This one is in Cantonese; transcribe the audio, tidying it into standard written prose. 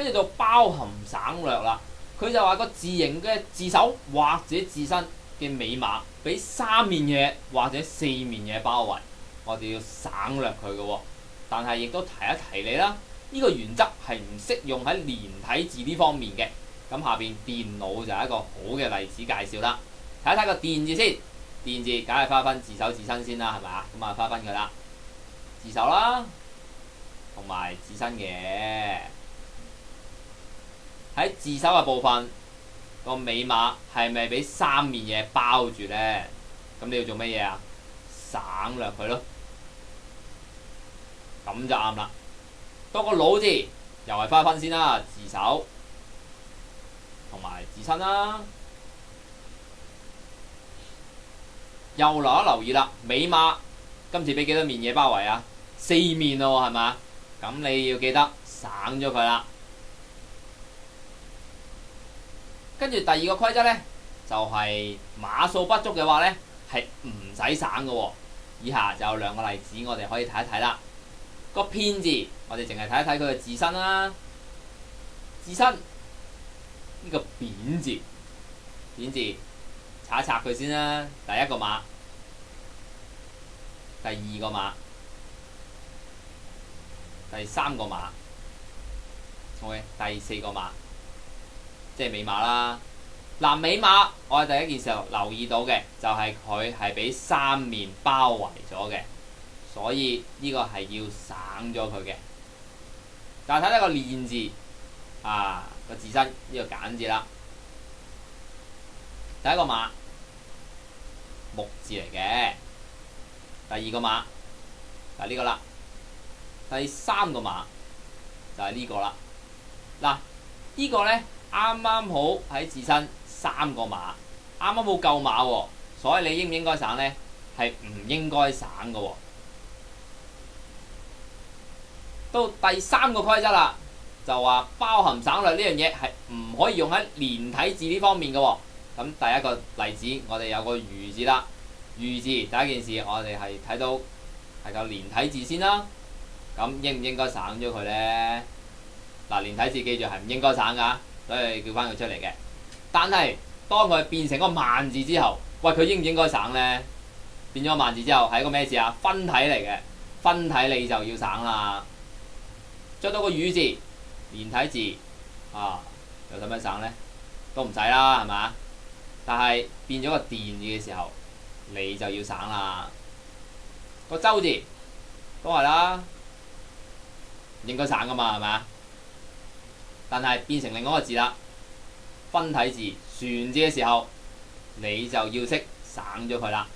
跟住到包含省略啦，佢就話個字形嘅字首或者字身嘅尾碼俾三面嘢或者四面嘢包圍，我哋要省略佢嘅喎。但係亦都提一提你啦，呢個原則係唔適用喺連體字呢方面嘅。咁下邊電腦就係一個好嘅例子介紹啦。睇一睇個電字先，電字梗係花分字首字身先啦，係咪啊？咁啊花分佢啦，字首啦，同埋字身嘅。喺字首嘅部分，個尾碼係咪俾三面嘢包住呢？咁你要做乜嘢啊？省略佢咯，咁就啱啦。多個老字又係花分先啦，字首同埋字身啦。又留意啦，尾碼今次俾幾多面嘢包圍啊？四面咯，係嘛？咁你要記得省咗佢啦。跟住第二個規則呢，就係碼數不足嘅話呢，係唔使省嘅喎。以下就有兩個例子，我哋可以睇一睇啦。個偏字，我哋淨係睇一睇佢嘅字身啦。字身呢個扁字，扁字擦一擦佢先啦。第一個碼，第二個碼，第三個碼，OK，第四個碼。即係尾碼啦。嗱，尾碼我哋第一件事留意到嘅就係佢係俾三面包圍咗嘅，所以呢個係要省咗佢嘅。但係睇睇個練字啊，個字身呢個簡字啦。第一個碼木字嚟嘅，第二個碼就係呢個啦，第三個碼就係呢個啦。嗱，呢個呢。啱啱好喺字身三個碼，啱啱好夠碼喎，所以你應唔應該省呢？係唔應該省嘅喎。到第三個規則啦，就話包含省略呢樣嘢係唔可以用喺連體字呢方面嘅喎。咁第一個例子，我哋有個如字啦，如字第一件事我哋係睇到係個連體字先啦。咁應唔應該省咗佢呢？嗱，連體字記住係唔應該省㗎。所以叫翻佢出嚟嘅，但係當佢變成個萬字之後，喂，佢應唔應該省呢？變咗萬字之後係一個咩字啊？分體嚟嘅，分體你就要省啦。再到個羽字，連體字啊，又使乜省呢？都唔使啦，係嘛？但係變咗個電字嘅時候，你就要省啦。個周字都係啦，應該省噶嘛，係咪？但係變成另外一個字啦，分體字、船字嘅時候，你就要識省咗佢啦。